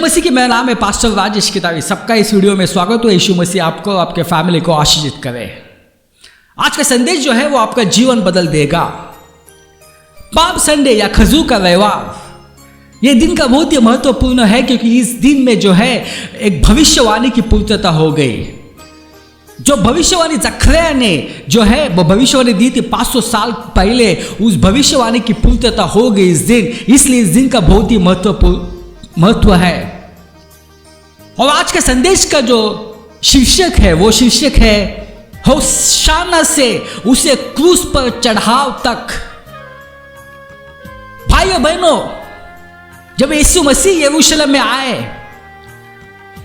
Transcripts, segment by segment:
मसीह की, मेरा नाम है पास्टर राजेश किताबी। सबका इस वीडियो में स्वागत हो। यीशु मसीह आपको और आपके फैमिली को आशीषित करे। आज का संदेश जो है वो आपका जीवन बदल देगा। पाम संडे या खजूर का रविवार, ये दिन का बहुत ही महत्वपूर्ण है क्योंकि इस दिन में जो है एक भविष्यवाणी की पूर्तता हो गई। जो भविष्यवाणी जकरिया ने जो है वो भविष्यवाणी दी थी 500 साल पहले, उस भविष्यवाणी की पूर्तता हो गई इस दिन। इसलिए इस दिन का बहुत ही महत्व है। और आज के संदेश का जो शीर्षक है वो शीर्षक है होशाना से उसे क्रूस पर चढ़ाव तक। भाइयों बहनों, जब यीशु मसीह यरूशलेम में आए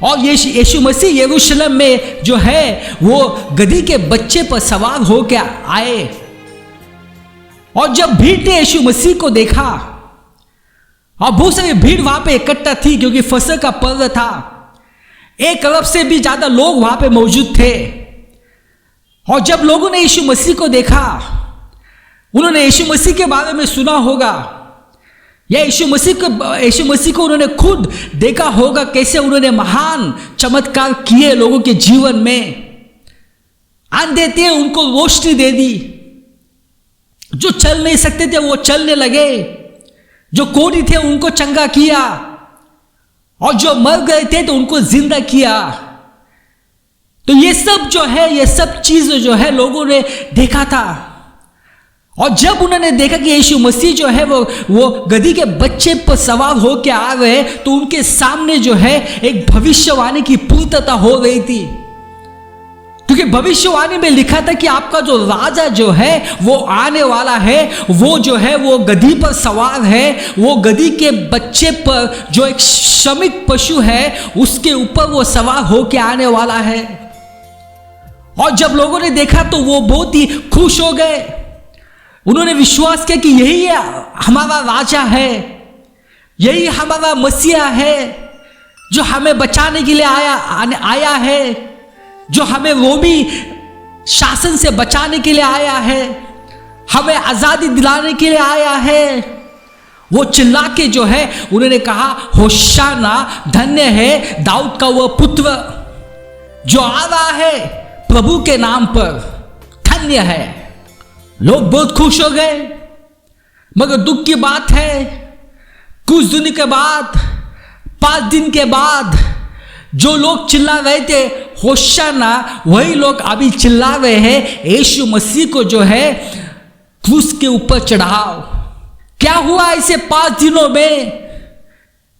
और यीशु मसीह यरूशलेम में जो है वो गधी के बच्चे पर सवार होकर आए, और जब भीड़ ने यीशु मसीह को देखा, और बहुत सारी भीड़ वहां पे इकट्ठा थी क्योंकि फसह का पर्व था। 1 अरब से भी ज्यादा लोग वहां पे मौजूद थे। और जब लोगों ने यीशु मसीह को देखा, उन्होंने यीशु मसीह के बारे में सुना होगा या यीशु मसीह को उन्होंने खुद देखा होगा, कैसे उन्होंने महान चमत्कार किए लोगों के जीवन में। अंधे थे, उनको रोशनी दे दी। जो चल नहीं सकते थे वो चलने लगे। जो कोढ़ी थे उनको चंगा किया, और जो मर गए थे तो उनको जिंदा किया। तो ये सब जो है, ये सब चीज जो है लोगों ने देखा था। और जब उन्होंने देखा कि यीशु मसीह जो है वो गधी के बच्चे पर सवार होकर आ रहे, तो उनके सामने जो है एक भविष्यवाणी की पूर्तता हो रही थी। क्योंकि भविष्यवाणी में लिखा था कि आपका जो राजा जो है वो आने वाला है। वो जो है वो गधी पर सवार है। वो गधी के बच्चे पर जो एक श्रमिक पशु है उसके ऊपर वो सवार होकर आने वाला है। और जब लोगों ने देखा तो वो बहुत ही खुश हो गए। उन्होंने विश्वास किया कि यही हमारा राजा है, यही हमारा मसीहा है जो हमें बचाने के लिए आया है, जो हमें रोमी शासन से बचाने के लिए आया है, हमें आजादी दिलाने के लिए आया है। वो चिल्ला के जो है उन्होंने कहा, होशाना, धन्य है दाऊद का वह पुत्र जो आ रहा है प्रभु के नाम पर, धन्य है। लोग बहुत खुश हो गए। मगर दुख की बात है, कुछ दिन के बाद, 5 दिन के बाद, जो लोग चिल्ला रहे थे होशाना, वही लोग अभी चिल्ला रहे हैं यीशु मसीह को जो है क्रूस के ऊपर चढ़ाओ। क्या हुआ ऐसे 5 दिनों में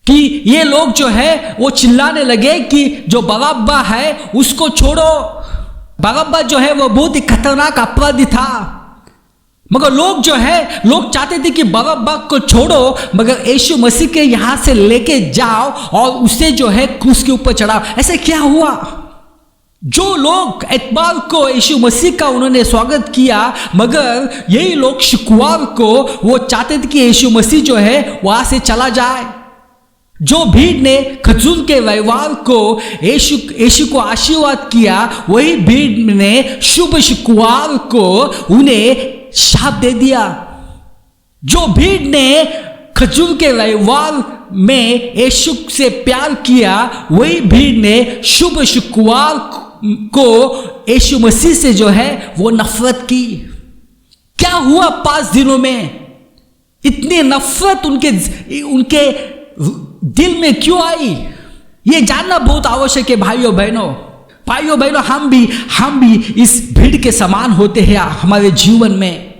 कि ये लोग जो है वो चिल्लाने लगे कि जो बरअब्बा है उसको छोड़ो। बरअब्बा जो है वो बहुत ही खतरनाक अपराधी था। मगर लोग चाहते थे कि बरअब्बा को छोड़ो, मगर यीशु मसीह के यहां से लेके जाओ और उसे जो है क्रूस के ऊपर चढ़ाओ। ऐसे क्या हुआ? जो लोग इतवार को यीशु मसीह का उन्होंने स्वागत किया, मगर यही लोग शुक्रवार को वो चाहते थे कि यीशु मसीह जो है वहां से चला जाए। जो भीड़ ने खजूर के रविवार को यीशु को आशीर्वाद किया, वही भीड़ ने शुभ शुक्रवार को उन्हें शाप दे दिया। जो भीड़ ने खजूर के रविवार में यीशु से प्यार किया, वही भीड़ ने शुभ शुक्रवार को यीशु मसीह से जो है वो नफरत की। क्या हुआ 5 दिनों में? इतनी नफरत उनके दिल में क्यों आई? ये जानना बहुत आवश्यक है भाइयों बहनों। हम भी इस भीड़ के समान होते हैं हमारे जीवन में।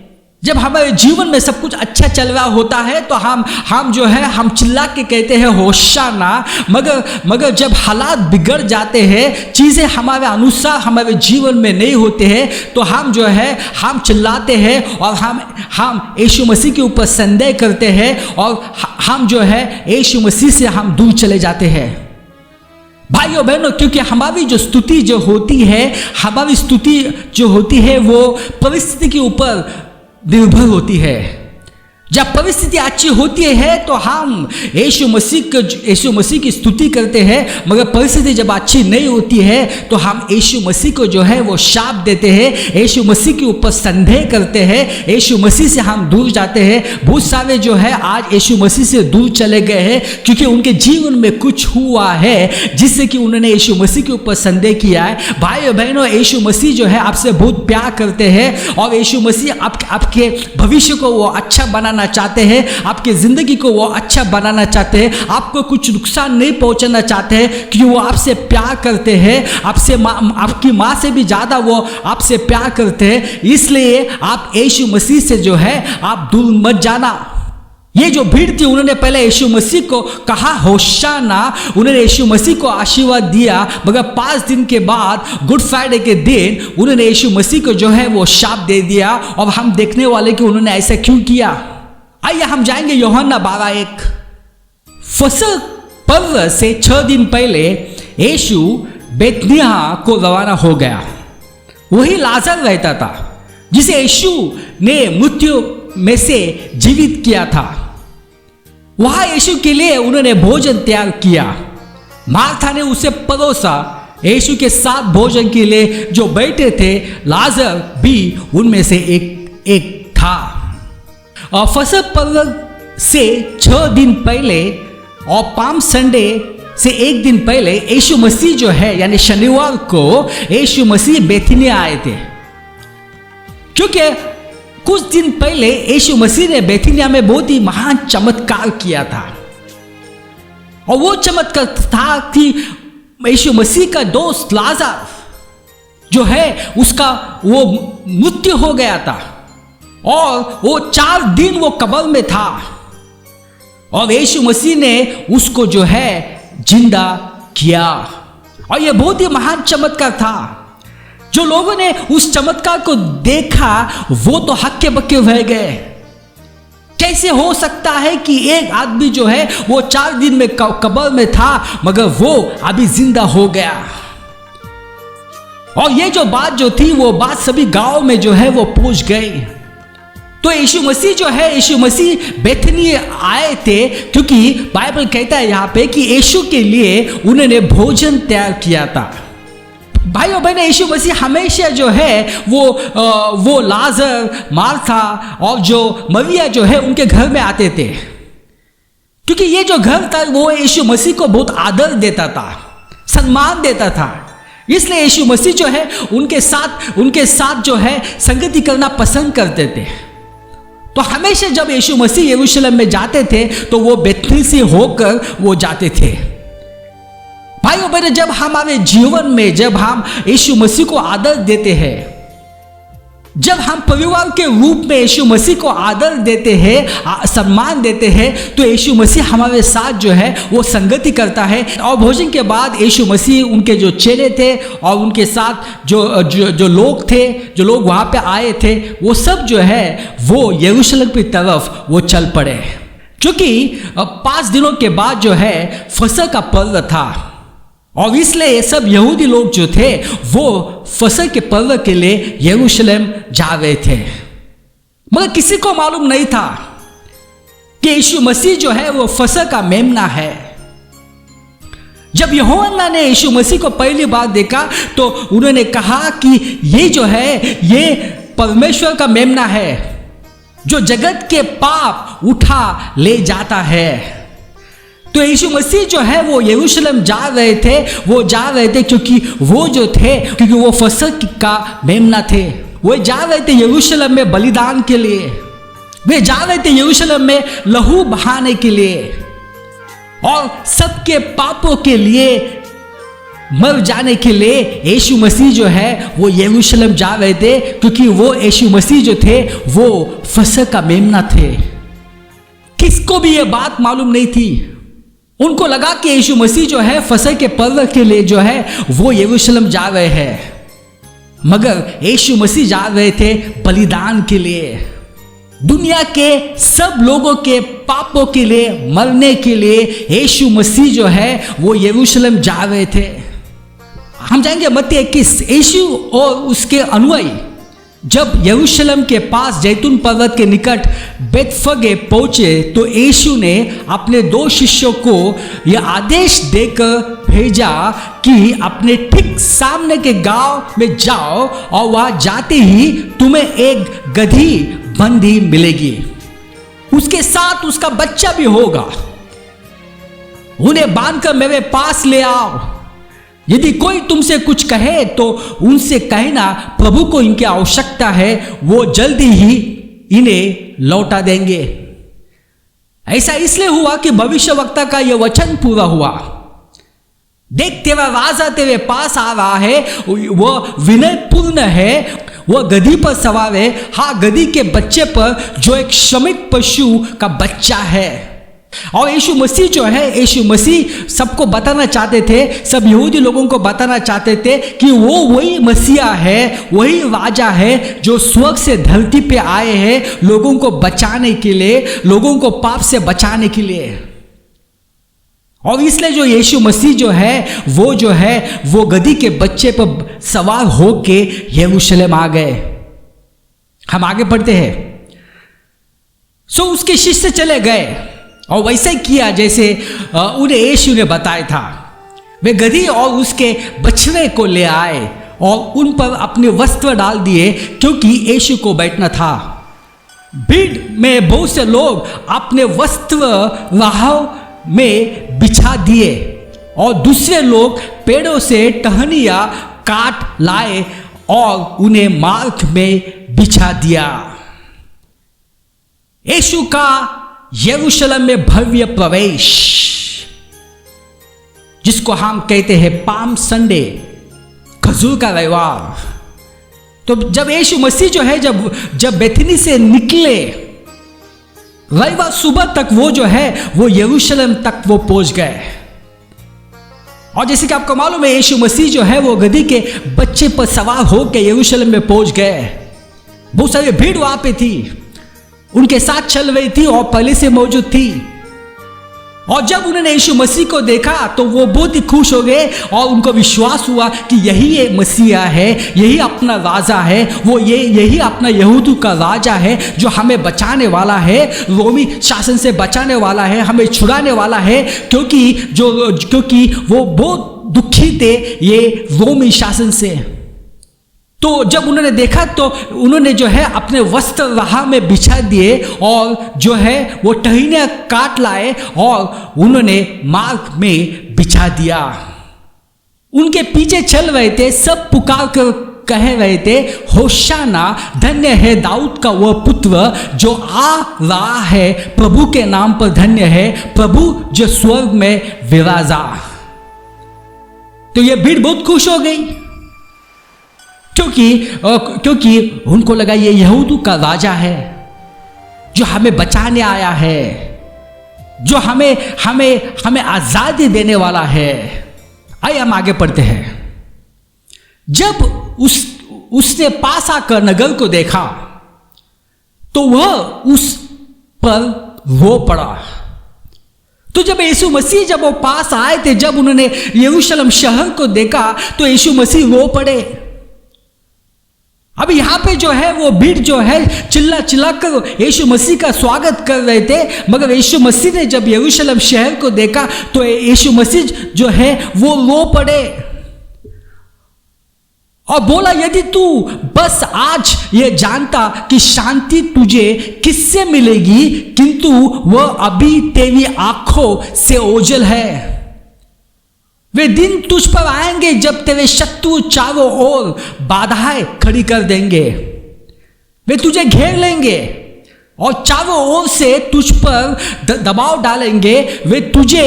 जब हमारे जीवन में सब कुछ अच्छा चल रहा होता है तो हम जो है हम चिल्ला के कहते हैं होशाना। मगर जब हालात बिगड़ जाते हैं, चीज़ें हमारे अनुसार हमारे जीवन में नहीं होते हैं, तो हम जो है हम चिल्लाते हैं और हम यीशु मसीह के ऊपर संदेह करते हैं, और हम जो है यीशु मसीह से हम दूर चले जाते हैं। भाइयों बहनों, क्योंकि हमारी जो स्तुति जो होती है वो परिस्थिति के ऊपर निर्भर होती है। जब परिस्थिति अच्छी होती है तो हम यीशु मसीह की स्तुति करते हैं, मगर परिस्थिति जब अच्छी नहीं होती है तो हम यीशु मसीह को जो है वो शाप देते हैं, यीशु मसीह के ऊपर संदेह करते हैं, यीशु मसीह से हम दूर जाते हैं। बहुत सारे जो है आज यीशु मसीह से दूर चले गए हैं क्योंकि उनके जीवन में कुछ हुआ है जिससे कि उन्होंने यीशु मसीह के ऊपर संदेह किया है। भाइयों बहनों, यीशु मसीह जो है आपसे बहुत प्यार करते हैं और यीशु मसीह आपके भविष्य को वो अच्छा बनाना चाहते हैं, आपकी जिंदगी को वो अच्छा बनाना चाहते हैं, आपको कुछ नुकसान नहीं पहुंचाना चाहते हैं क्योंकि वो आपसे प्यार करते हैं, आपकी माँ से भी ज़्यादा वो आपसे प्यार करते हैं। इसलिए आप यीशु मसीह से जो है आप दूर मत जाना। ये जो भीड़ थी उन्होंने पहले यीशु मसीह को कहा होशाना, उन्होंने यीशु मसीह को आशीर्वाद दिया, मगर 5 दिन के बाद गुड फ्राइडे के दिन उन्होंने यीशु मसीह को जो है वो शाप दे दिया। और हम देखने वाले कि उन्होंने ऐसा क्यों किया। आइए हम जाएंगे यूहन्ना 12:1। फसह पर्व से 6 दिन पहले यीशु बेथनिया को रवाना हो गया। वही लाजर रहता था जिसे यीशु ने मृत्यु में से जीवित किया था। वहां यीशु के लिए उन्होंने भोजन तैयार किया। मार्था ने उसे परोसा। यीशु के साथ भोजन के लिए जो बैठे थे लाजर भी उनमें से एक था। और फसह पर्व से 6 दिन पहले और पाम संडे से 1 दिन पहले यीशु मसीह जो है यानी शनिवार को यीशु मसीह बेथनिया आए थे, क्योंकि कुछ दिन पहले यीशु मसीह ने बेथनिया में बहुत ही महान चमत्कार किया था। और वो चमत्कार था कि यीशु मसीह का दोस्त लाजर जो है उसका वो मृत्यु हो गया था और वो 4 दिन वो कब्र में था और यीशु मसीह ने उसको जो है जिंदा किया। और ये बहुत ही महान चमत्कार था। जो लोगों ने उस चमत्कार को देखा वो तो हक्के बक्के रह गए। कैसे हो सकता है कि एक आदमी जो है वो 4 दिन में कब्र में था मगर वो अभी जिंदा हो गया। और ये जो बात जो थी वो बात सभी गांव में जो है वो पहुंच गई। तो यीशु मसीह जो है यीशु मसीह बेथनिया आए थे क्योंकि बाइबल कहता है यहाँ पे कि यीशु के लिए उन्होंने भोजन तैयार किया था। भाइयों बहनों, यीशु मसीह हमेशा जो है वो लाजर, मार्था और जो मरिया जो है उनके घर में आते थे, क्योंकि ये जो घर था वो यीशु मसीह को बहुत आदर देता था, सम्मान देता था। इसलिए यीशु मसीह जो है उनके साथ जो है संगति करना पसंद करते थे। तो हमेशा जब यीशु मसीह यरूशलेम में जाते थे तो वो बेथनी से होकर वो जाते थे। भाइयों बहनों, जब हमारे जीवन में जब हम यीशु मसीह को आदर देते हैं, जब हम परिवार के रूप में यीशु मसीह को आदर देते हैं, सम्मान देते हैं, तो यीशु मसीह हमारे साथ जो है वो संगति करता है। और भोजन के बाद यीशु मसीह उनके जो चेले थे और उनके साथ जो लोग थे, जो लोग वहाँ पे आए थे, वो सब जो है वो यरूशलेम की तरफ वो चल पड़े, क्योंकि 5 दिनों के बाद जो है फसह का पर्व था। और इसलिए सब यहूदी लोग जो थे वो फसह के पर्व के लिए यरूशलेम जा रहे थे। मगर किसी को मालूम नहीं था कि यीशु मसीह जो है वो फसह का मेमना है। जब यूहन्ना ने यीशु मसीह को पहली बार देखा तो उन्होंने कहा कि ये जो है ये परमेश्वर का मेमना है जो जगत के पाप उठा ले जाता है। तो यीशु मसीह जो है वो यरूशलेम जा रहे थे क्योंकि वो फसह का मेमना थे। वो जा रहे थे यरूशलेम में बलिदान के लिए, वे जा रहे थे यरूशलेम में लहू बहाने के लिए और सबके पापों के लिए मर जाने के लिए यीशु मसीह जो है वो यरूशलेम जा रहे थे, क्योंकि वो यीशु मसीह जो थे वो फसह का मेमना थे। किसको भी ये बात मालूम नहीं थी। उनको लगा कि यीशु मसीह जो है फसह के पर्व के लिए जो है वो यरूशलेम जा रहे हैं, मगर यीशु मसीह जा रहे थे बलिदान के लिए, दुनिया के सब लोगों के पापों के लिए मरने के लिए यीशु मसीह जो है वो यरूशलेम जा रहे थे। हम जाएंगे मत्ती 21। यीशु और उसके अनुयायी जब यरूशलेम के पास जैतून पर्वत के निकट बेतफगे पहुंचे तो यीशु ने अपने 2 शिष्यों को यह आदेश देकर भेजा कि अपने ठीक सामने के गांव में जाओ और वहां जाते ही तुम्हें एक गधी बंधी मिलेगी, उसके साथ उसका बच्चा भी होगा। उन्हें बांधकर मेरे पास ले आओ। यदि कोई तुमसे कुछ कहे तो उनसे कहना प्रभु को इनकी आवश्यकता है, वो जल्दी ही इन्हें लौटा देंगे। ऐसा इसलिए हुआ कि भविष्यवक्ता का यह वचन पूरा हुआ। देख, तेरा राजा तेरे पास आ रहा है, वह विनयपूर्ण है, वह गधी पर सवार है, हाँ गधी के बच्चे पर जो एक श्रमिक पशु का बच्चा है। और यीशु मसीह जो है, यीशु मसीह सबको बताना चाहते थे, सब यहूदी लोगों को बताना चाहते थे कि वो वही मसीहा है, वही राजा है जो स्वर्ग से धरती पे आए हैं लोगों को बचाने के लिए, लोगों को पाप से बचाने के लिए। और इसलिए जो यीशु मसीह जो है वो गधी के बच्चे पर सवार होके यरूशलेम आ गए। हम आगे पढ़ते हैं। सो उसके शिष्य चले गए और वैसे ही किया जैसे उन्हें यीशु ने बताया था। वे गधी और उसके बछड़े को ले आए और उन पर अपने वस्त्र डाल दिए, क्योंकि यीशु को बैठना था। भीड़ में बहुत से लोग अपने वस्त्र राह में बिछा दिए और दूसरे लोग पेड़ों से टहनियां काट लाए और उन्हें मार्ग में बिछा दिया। यीशु का यरूशलेम में भव्य प्रवेश, जिसको हम कहते हैं पाम संडे, खजूर का रविवार। तो जब यीशु मसीह जो है जब बेथनी से निकले, रविवार सुबह तक वो यरूशलेम तक वो पहुंच गए। और जैसे कि आपको मालूम है, यीशु मसीह जो है वो गधी के बच्चे पर सवार होकर यरूशलेम में पहुंच गए। बहुत सारी भीड़ वहां पे थी, उनके साथ चल रही थी और पहले से मौजूद थी। और जब उन्होंने यीशु मसीह को देखा तो वो बहुत ही खुश हो गए और उनको विश्वास हुआ कि यही ये मसीहा है, यही अपना राजा है, वो यही अपना यहूदी का राजा है जो हमें बचाने वाला है, रोमी शासन से बचाने वाला है, हमें छुड़ाने वाला है। क्योंकि वो बहुत दुखी थे ये रोमी शासन से। तो जब उन्होंने देखा तो उन्होंने अपने वस्त्र राह में बिछा दिए और वो टहनियां काट लाए और उन्होंने मार्ग में बिछा दिया। उनके पीछे चल रहे थे, सब पुकार कर कह रहे थे, होशाना, धन्य है दाऊद का वह पुत्र जो आ रहा है, प्रभु के नाम पर धन्य है प्रभु जो स्वर्ग में विराजा। तो यह भीड़ बहुत खुश हो गई, क्योंकि उनको लगा ये यहूदी का राजा है जो हमें बचाने आया है, जो हमें आजादी देने वाला है। आइए हम आगे पढ़ते हैं। जब उसने पास आकर नगर को देखा तो वह उस पर रो पड़ा। तो जब यीशु मसीह जब वो पास आए थे, जब उन्होंने यरूशलेम शहर को देखा तो यीशु मसीह रो पड़े। अब यहां पे वो भीड़ चिल्ला कर यीशु मसीह का स्वागत कर रहे थे, मगर यीशु मसीह ने जब यरूशलेम शहर को देखा तो यीशु मसीह वो रो पड़े और बोला, यदि तू बस आज ये जानता कि शांति तुझे किससे मिलेगी, किंतु वह अभी तेरी आंखों से ओझल है। वे दिन तुझ पर आएंगे जब तेरे शत्रु चारों ओर बाधाएं खड़ी कर देंगे। वे तुझे घेर लेंगे और चारों ओर से तुझ पर दबाव डालेंगे। वे तुझे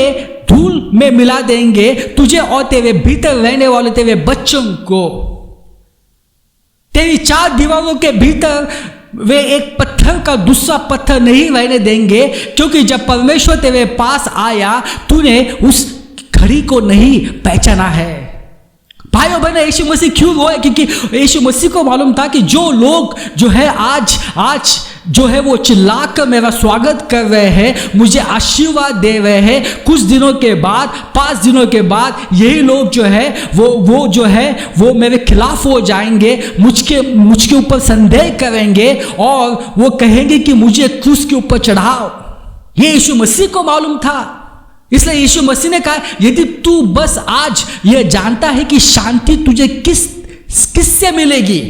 धूल में मिला देंगे, तुझे और तेरे भीतर रहने वाले तेरे बच्चों को। तेरी 4 दीवारों के भीतर वे एक पत्थर का दूसरा पत्थर नहीं रहने देंगे, क्योंकि जब परमेश्वर तेरे पास आया तूने उस घड़ी को नहीं पहचाना है। भाइयों बहनों, यीशु मसीह क्यों रोए? क्योंकि यीशु मसीह को मालूम था कि जो लोग आज जो है वो चिल्लाकर मेरा स्वागत कर रहे हैं, मुझे आशीर्वाद दे रहे हैं। कुछ दिनों के बाद, 5 दिनों के बाद यही लोग जो है वो जो है वो मेरे खिलाफ हो जाएंगे, मुझके ऊपर संदेह करेंगे और वो कहेंगे कि मुझे क्रूस के ऊपर चढ़ाओ। ये यीशु मसीह को मालूम था, इसलिए यीशु मसीह ने कहा यदि तू बस आज ये जानता है कि शांति तुझे किससे मिलेगी।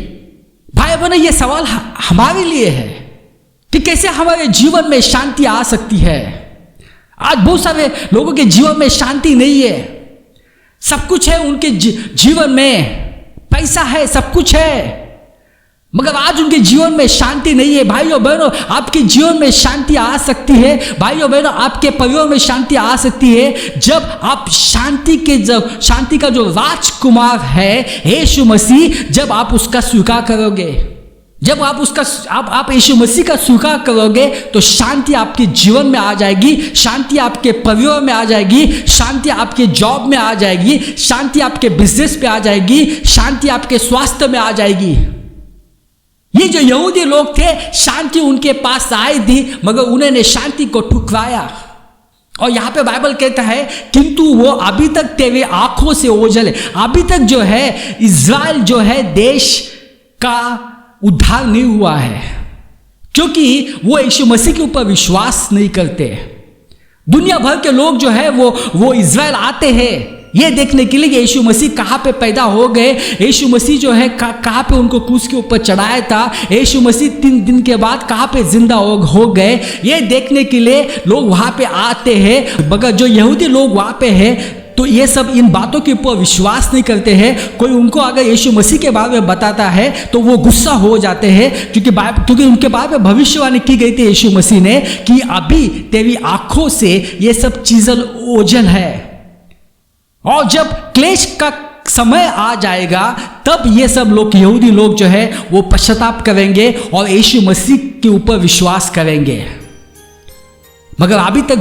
भाई बहनों, ये सवाल हमारे लिए है कि कैसे हमारे जीवन में शांति आ सकती है। आज बहुत सारे लोगों के जीवन में शांति नहीं है। सब कुछ है उनके जीवन में, पैसा है, सब कुछ है, मगर आज उनके जीवन में शांति नहीं है। भाइयों बहनों, आपके जीवन में शांति आ सकती है। भाइयों बहनों, आपके परिवार में शांति आ सकती है जब आप शांति का जो राजकुमार है यीशु मसीह, जब आप उसका स्वीकार करोगे, जब आप यीशु मसीह का स्वीकार करोगे तो शांति आपके जीवन में आ जाएगी, शांति आपके परिवार में आ जाएगी, शांति आपके जॉब में आ जाएगी, शांति आपके बिजनेस पे आ जाएगी, शांति आपके स्वास्थ्य में आ जाएगी। ये जो यहूदी लोग थे, शांति उनके पास आई थी मगर उन्होंने शांति को ठुकराया। और यहां पे बाइबल कहता है किंतु वो अभी तक तेरे आंखों से ओझल है। अभी तक जो है इज़राइल जो है देश का उद्धार नहीं हुआ है, क्योंकि वो यीशु मसीह के ऊपर विश्वास नहीं करते। दुनिया भर के लोग जो है वो इज़राइल आते हैं ये देखने के लिए कि यीशु मसीह कहाँ पे पैदा हो गए, यीशु मसीह जो है कहाँ पे उनको क्रूस के ऊपर चढ़ाया था, यीशु मसीह 3 दिन के बाद कहाँ पे जिंदा हो गए, ये देखने के लिए लोग वहाँ पे आते हैं। मगर जो यहूदी लोग वहाँ पे है तो ये सब इन बातों के ऊपर विश्वास नहीं करते हैं। कोई उनको अगर यीशु मसीह के बारे में बताता है तो वो गुस्सा हो जाते हैं, क्योंकि उनके बारे में भविष्यवाणी की गई थी यीशु मसीह ने कि अभी तेरी आंखों से ये सब चीज़ें ओझल है और जब क्लेश का समय आ जाएगा तब ये सब लोग, यहूदी लोग जो है वो पश्चाताप करेंगे और यीशु मसीह के ऊपर विश्वास करेंगे। मगर अभी तक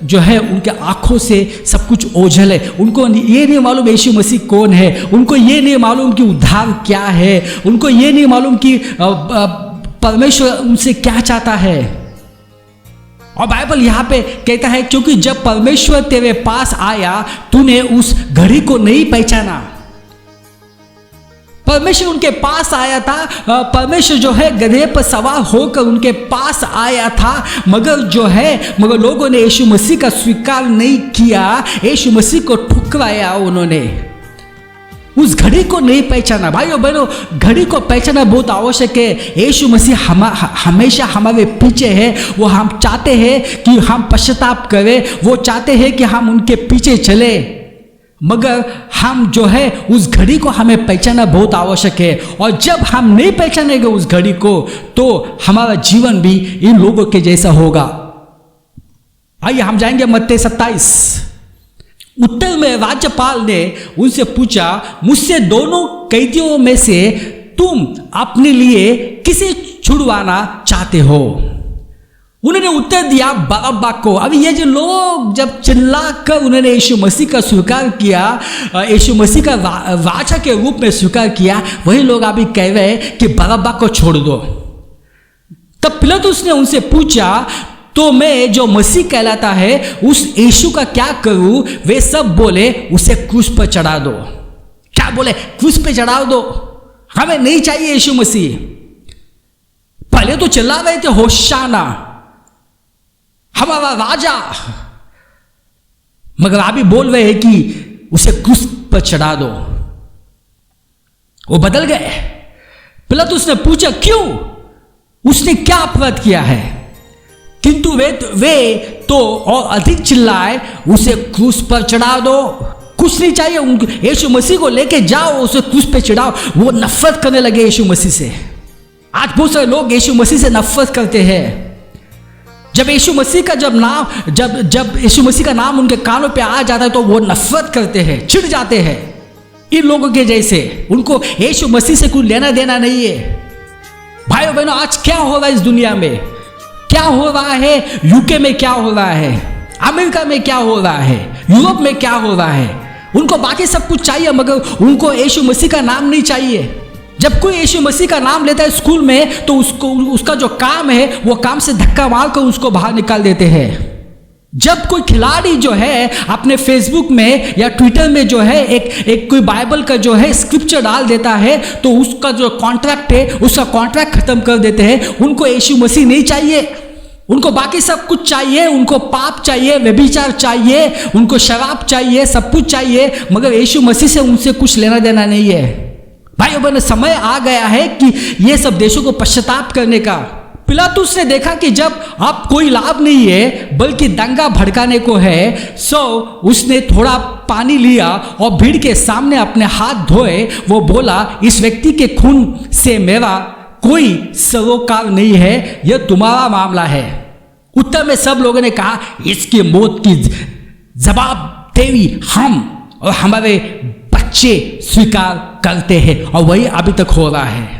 जो है उनके आंखों से सब कुछ ओझल है। उनको ये नहीं मालूम यीशु मसीह कौन है, उनको ये नहीं मालूम कि उद्धार क्या है, उनको ये नहीं मालूम कि परमेश्वर उनसे क्या चाहता है। और बाइबल यहाँ पे कहता है क्योंकि जब परमेश्वर तेरे पास आया तूने उस घड़ी को नहीं पहचाना। परमेश्वर उनके पास आया था, परमेश्वर जो है गधे पर सवार होकर उनके पास आया था, मगर लोगों ने यीशु मसीह का स्वीकार नहीं किया, यीशु मसीह को ठुकराया, उन्होंने उस घड़ी को नहीं पहचाना। भाइयों बहनों, घड़ी को पहचाना बहुत आवश्यक है। यीशु मसीह हमेशा हमारे पीछे है। वो हम चाहते हैं कि हम पश्चाताप करें, वो चाहते हैं कि हम उनके पीछे चले, मगर हम जो है उस घड़ी को हमें पहचाना बहुत आवश्यक है। और जब हम नहीं पहचानेंगे उस घड़ी को तो हमारा जीवन भी इन लोगों के जैसा होगा। आइए हम जाएंगे मत्ती 27। उत्तर में राज्यपाल ने उनसे पूछा, मुझसे दोनों कैदियों में से तुम अपने लिए किसे छुड़वाना चाहते हो? उन्होंने उत्तर दिया, बरअब्बा को। अभी ये जो लोग जब चिल्लाकर उन्होंने यीशु मसीह का स्वीकार किया, यीशु मसीह का राजा के रूप में स्वीकार किया, वही लोग अभी कह रहे हैं कि बरअब्बा को छोड़ दो। तब पिलातुस ने उनसे पूछा, तो मैं जो मसीह कहलाता है उस यीशु का क्या करूं? वे सब बोले, उसे क्रूस पर चढ़ा दो। क्या बोले? क्रूस पे चढ़ा दो, हमें नहीं चाहिए यीशु मसीह। पहले तो चिल्ला रहे थे, होशाना, हमारा राजा, मगर अभी बोल रहे हैं कि उसे क्रूस पर चढ़ा दो। वो बदल गए। पिलातुस ने पूछा, क्यों? उसने क्या अपराध किया है? किंतु वे तो और अधिक चिल्लाए, उसे क्रूस पर चढ़ा दो। कुछ नहीं चाहिए, यीशु मसीह को लेके जाओ, उसे क्रूस पे चढ़ाओ। वो नफरत करने लगे यीशु मसीह से। आज बहुत सारे लोग यीशु मसीह से नफरत करते हैं। जब यीशु मसीह का जब यीशु मसीह का नाम उनके कानों पे आ जाता है तो वो नफरत करते हैं, चिढ़ जाते हैं। इन लोगों के जैसे उनको यीशु मसीह से कुछ लेना देना नहीं है। भाइयों बहनों, आज क्या हो रहा है इस दुनिया में? क्या हो रहा है? यूके में क्या हो रहा है? अमेरिका में क्या हो रहा है? यूरोप में क्या हो रहा है? उनको बाकी सब कुछ चाहिए मगर उनको यीशु मसीह का नाम नहीं चाहिए। जब कोई यीशु मसीह का नाम लेता है स्कूल में तो उसका जो काम है वो काम से धक्का मारकर उसको बाहर निकाल देते हैं। जब कोई खिलाड़ी जो है अपने फेसबुक में या ट्विटर में जो है एक कोई बाइबल का जो है स्क्रिप्चर डाल देता है तो उसका जो कॉन्ट्रैक्ट है उसका कॉन्ट्रैक्ट खत्म कर देते हैं। उनको यीशु मसीह नहीं चाहिए, उनको बाकी सब कुछ चाहिए, उनको पाप चाहिए, व्यभिचार चाहिए, उनको शराब चाहिए, सब कुछ चाहिए, मगर यीशु मसीह से उनसे कुछ लेना देना नहीं है। भाइयों बहनों, समय आ गया है कि ये सब देशों को पश्चाताप करने का। पिलातुस ने देखा कि जब अब कोई लाभ नहीं है बल्कि दंगा भड़काने को है, सो उसने थोड़ा पानी लिया और भीड़ के सामने अपने हाथ धोए। वो बोला, इस व्यक्ति के खून से मेरा कोई सरोकार नहीं है, यह तुम्हारा मामला है। उत्तर में सब लोगों ने कहा, इसकी मौत की जवाबदेही हम और हमारे बच्चे स्वीकार करते हैं, और वही अभी तक हो रहा है।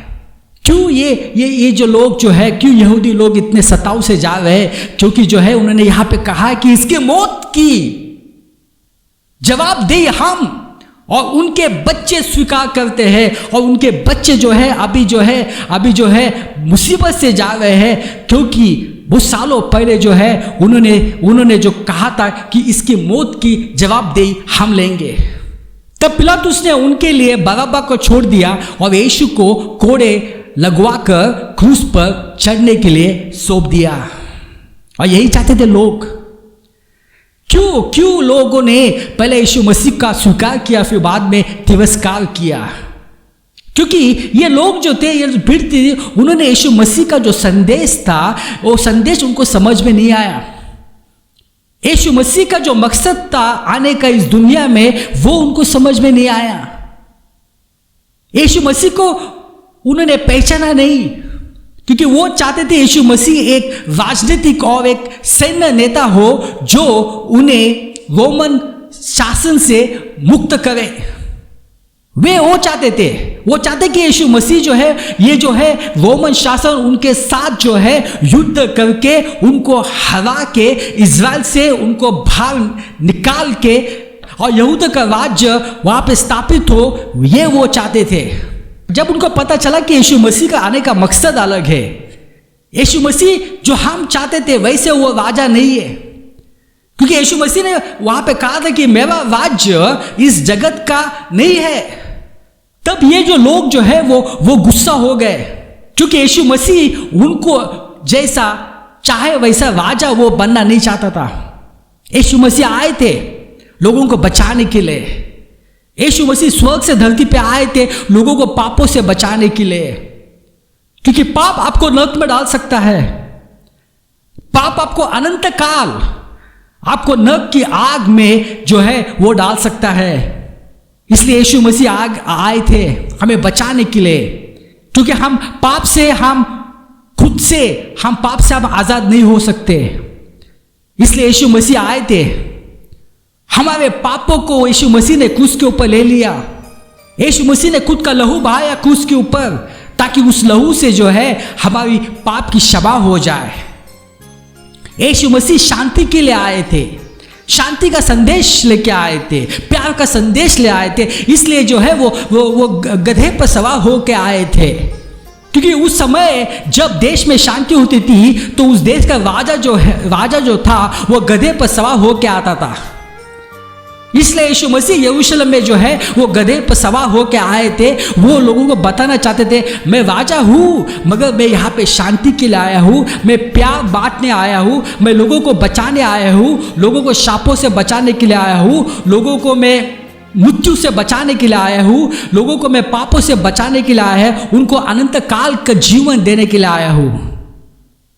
क्यों ये जो लोग जो है, क्यों यहूदी लोग इतने सताव से जा रहे हैं? क्योंकि जो है उन्होंने यहां पे कहा कि इसके मौत की जवाबदेही हम और उनके बच्चे स्वीकार करते हैं, और उनके बच्चे जो है अभी जो है मुसीबत से जा रहे हैं, क्योंकि वो सालों पहले जो है उन्होंने जो कहा था कि इसकी मौत की जवाबदेही हम लेंगे। तब पिलातुस ने उनके लिए बरअब्बा को छोड़ दिया और यीशु को कोड़े लगवाकर क्रूस पर चढ़ने के लिए सौंप दिया। और यही चाहते थे लोग। क्यों लोगों ने पहले यीशु मसीह का स्वीकार किया फिर बाद में तिरस्कार किया? क्योंकि ये लोग जो थे, ये भीड़ थी, उन्होंने यीशु मसीह का जो संदेश था वो संदेश उनको समझ में नहीं आया। यीशु मसीह का जो मकसद था आने का इस दुनिया में, वो उनको समझ में नहीं आया। यीशु मसीह को उन्होंने पहचाना नहीं, क्योंकि वो चाहते थे यीशु मसीह एक राजनीतिक और एक सैन्य नेता हो जो उन्हें रोमन शासन से मुक्त करे। वो चाहते कि यीशु मसीह जो है, ये जो है रोमन शासन उनके साथ जो है युद्ध करके उनको हरा के इज़राइल से उनको बाहर निकाल के और यहूदा का राज्य वहां पे स्थापित हो, ये वो चाहते थे। जब उनको पता चला कि यीशु मसीह का आने का मकसद अलग है, यीशु मसीह जो हम चाहते थे वैसे वो राजा नहीं है, क्योंकि यीशु मसीह ने वहां पे कहा था कि मेरा राज्य इस जगत का नहीं है। तब ये जो लोग जो है वो गुस्सा हो गए, क्योंकि यीशु मसीह उनको जैसा चाहे वैसा राजा वो बनना नहीं चाहता था। यीशु मसीह आए थे लोगों को बचाने के लिए। यीशु मसीह स्वर्ग से धरती पे आए थे लोगों को पापों से बचाने के लिए, क्योंकि पाप आपको नरक में डाल सकता है। पाप आपको अनंत काल आपको नरक की आग में जो है वो डाल सकता है। इसलिए यीशु मसीह आए थे हमें बचाने के लिए, क्योंकि हम पाप से हम आजाद नहीं हो सकते। इसलिए यीशु मसीह आए थे। हमारे पापों को यीशु मसीह ने क्रूस के ऊपर ले लिया। यीशु मसीह ने खुद का लहू बहाया क्रूस के ऊपर, ताकि उस लहू से जो है हमारी पाप की क्षमा हो जाए। यीशु मसीह शांति के लिए आए थे, शांति का संदेश लेके आए थे, प्यार का संदेश ले आए थे। इसलिए जो है वो गधे पर सवार होके आए थे, क्योंकि उस समय जब देश में शांति होती थी तो उस देश का राजा जो था वो गधे पर सवार होके आता था। इसलिए यीशु मसीह यरूशलेम में जो है वो गधे पर सवार होकर आए थे। वो लोगों को बताना चाहते थे, मैं राजा हूँ, मगर मैं यहाँ पे शांति के लिए आया हूँ, मैं प्यार बांटने आया हूँ, मैं लोगों को बचाने आया हूँ, लोगों को शापों से बचाने के लिए आया हूँ, लोगों को मैं मृत्यु से बचाने के लिए आया हूँ, लोगों को मैं पापों से बचाने के लिए आया है, उनको अनंत काल का जीवन देने के लिए आया हूँ।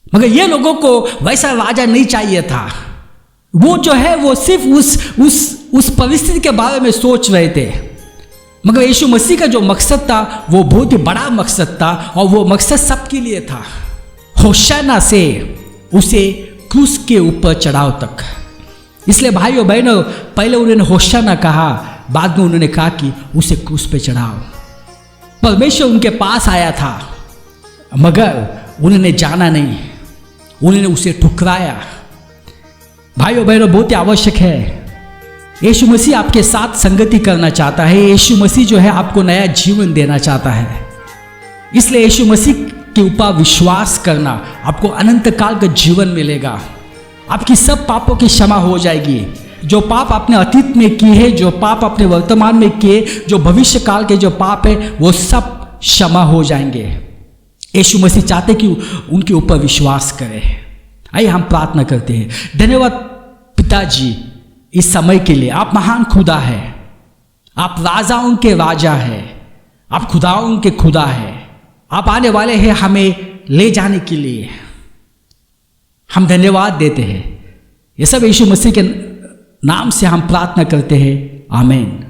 मगर ये लोगों को वैसा राजा नहीं चाहिए था। वो जो है वो सिर्फ उस परिस्थिति के बारे में सोच रहे थे। मगर यीशु मसीह का जो मकसद था वो बहुत ही बड़ा मकसद था, और वो मकसद सबके लिए था। होशाना से उसे क्रूस के ऊपर चढ़ाओ तक। इसलिए भाइयों बहनों, पहले उन्होंने होशाना कहा, बाद में उन्होंने कहा कि उसे क्रूस पे चढ़ाओ। परमेश्वर उनके पास आया था, मगर उन्होंने जाना नहीं, उन्होंने उसे ठुकराया। भाइयों बहनों, बहुत ही आवश्यक है। यीशु मसीह आपके साथ संगति करना चाहता है। यीशु मसीह जो है आपको नया जीवन देना चाहता है। इसलिए यीशु मसीह के ऊपर विश्वास करना, आपको अनंत काल का जीवन मिलेगा। आपकी सब पापों की क्षमा हो जाएगी। जो पाप आपने अतीत में किए हैं, जो पाप अपने वर्तमान में किए, जो भविष्य काल के जो पाप है, वो सब क्षमा हो जाएंगे। यीशु मसीह चाहते कि उनके ऊपर विश्वास करें। आइए हम प्रार्थना करते हैं। धन्यवाद पिताजी इस समय के लिए। आप महान खुदा है, आप राजाओं के राजा है, आप खुदाओं के खुदा है। आप आने वाले हैं हमें ले जाने के लिए। हम धन्यवाद देते हैं। ये सब यीशु मसीह के नाम से हम प्रार्थना करते हैं। आमीन।